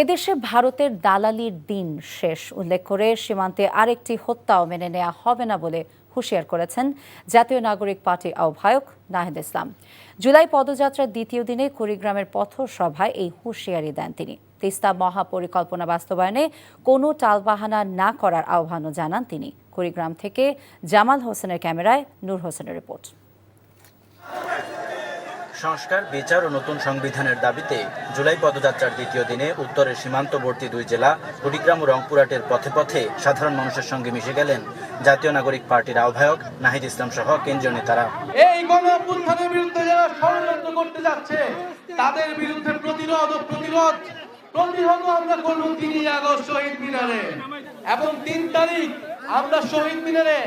এদেশে ভারতের দালালির দিন শেষ উল্লেখ করে সীমান্তে আরেকটি হত্যাও মেনে নেওয়া হবে না বলে হুঁশিয়ার করেছেন জাতীয় নাগরিক পার্টির আহ্বায়ক নাহিদ ইসলাম। জুলাই পদযাত্রার দ্বিতীয় দিনে কুড়িগ্রামের পথসভায় এই হুঁশিয়ারি দেন তিনি। তিস্তা মহাপরিকল্পনা বাস্তবায়নে কোনো টালবাহানা না করার আহ্বানও জানান তিনি। কুড়িগ্রাম থেকে জামাল হোসেনের ক্যামেরায় নূর হোসেনের রিপোর্ট। সংস্কার, বিচার ও নতুন সংবিধানের দাবিতে জুলাই পদযাত্রার দ্বিতীয় দিনে উত্তরের সীমান্তবর্তী দুই জেলা কুড়িগ্রাম ও রংপুরহাটের পথে পথে সাধারণ মানুষের সঙ্গে মিশে গেলেন জাতীয় নাগরিক পার্টির আহ্বায়ক নাহিদ ইসলাম সহ কেন্দ্রীয় নেতারা। এই গণঅভ্যুত্থানের বিরুদ্ধে যারা ষড়যন্ত্র করতে যাচ্ছে তাদের বিরুদ্ধে প্রতিহত আমরা করব 3 আগস্ট শহীদ মিনারে, এবং 3 তারিখ আমরা শহীদ মিনারে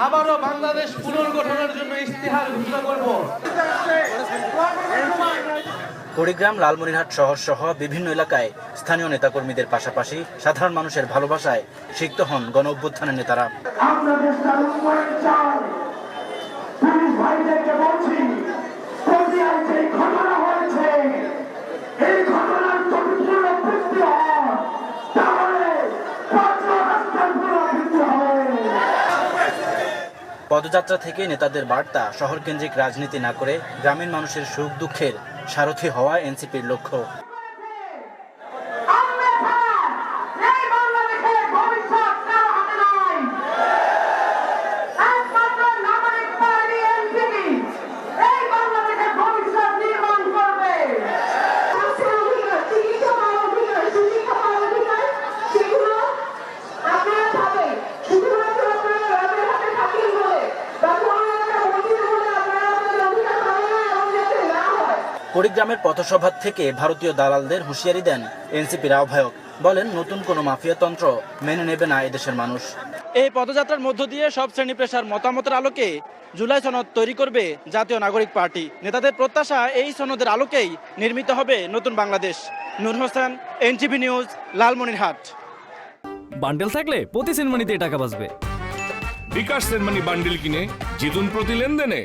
আবারও বাংলাদেশ পুনর্গঠনের জন্য ইস্তেহার ঘোষণা করব। কুড়িগ্রাম, লালমনিরহাট শহর সহ বিভিন্ন এলাকায় স্থানীয় নেতাকর্মীদের পাশাপাশি সাধারণ মানুষের ভালোবাসায় সিক্ত হন গণঅভ্যুত্থানের নেতারা। পদযাত্রা থেকে নেতাদের বার্তা, শহর কেন্দ্রিক রাজনীতি না করে গ্রামীণ মানুষের সুখ দুঃখের সারথি হওয়া এনসিপির লক্ষ্য। কুড়িগ্রামের পথসভা থেকে ভারতীয় দালালদের হুঁশিয়ারি দেন এনসিপির আহ্বায়ক। বলেন, নতুন কোনো মাফিয়াতন্ত্র মেনে নেবে না এদেশের মানুষ। এই পদযাত্রার মধ্য দিয়ে সব শ্রেণী পেশার মতামতের আলোকে জুলাই সনদ তৈরি করবে জাতীয় নাগরিক পার্টি। নেতাদের প্রত্যাশা, এই সনদের আলোকেই নির্মিত হবে নতুন Bangladesh. Noor Hossain, NTV news, Lalmonirhat. Bundle থাকলে প্রতি সেনমানিতে টাকা বাঁচবে। বিকাশ সেনমানি বান্ডেল কিনে জিতুন প্রতি লেনদেনে।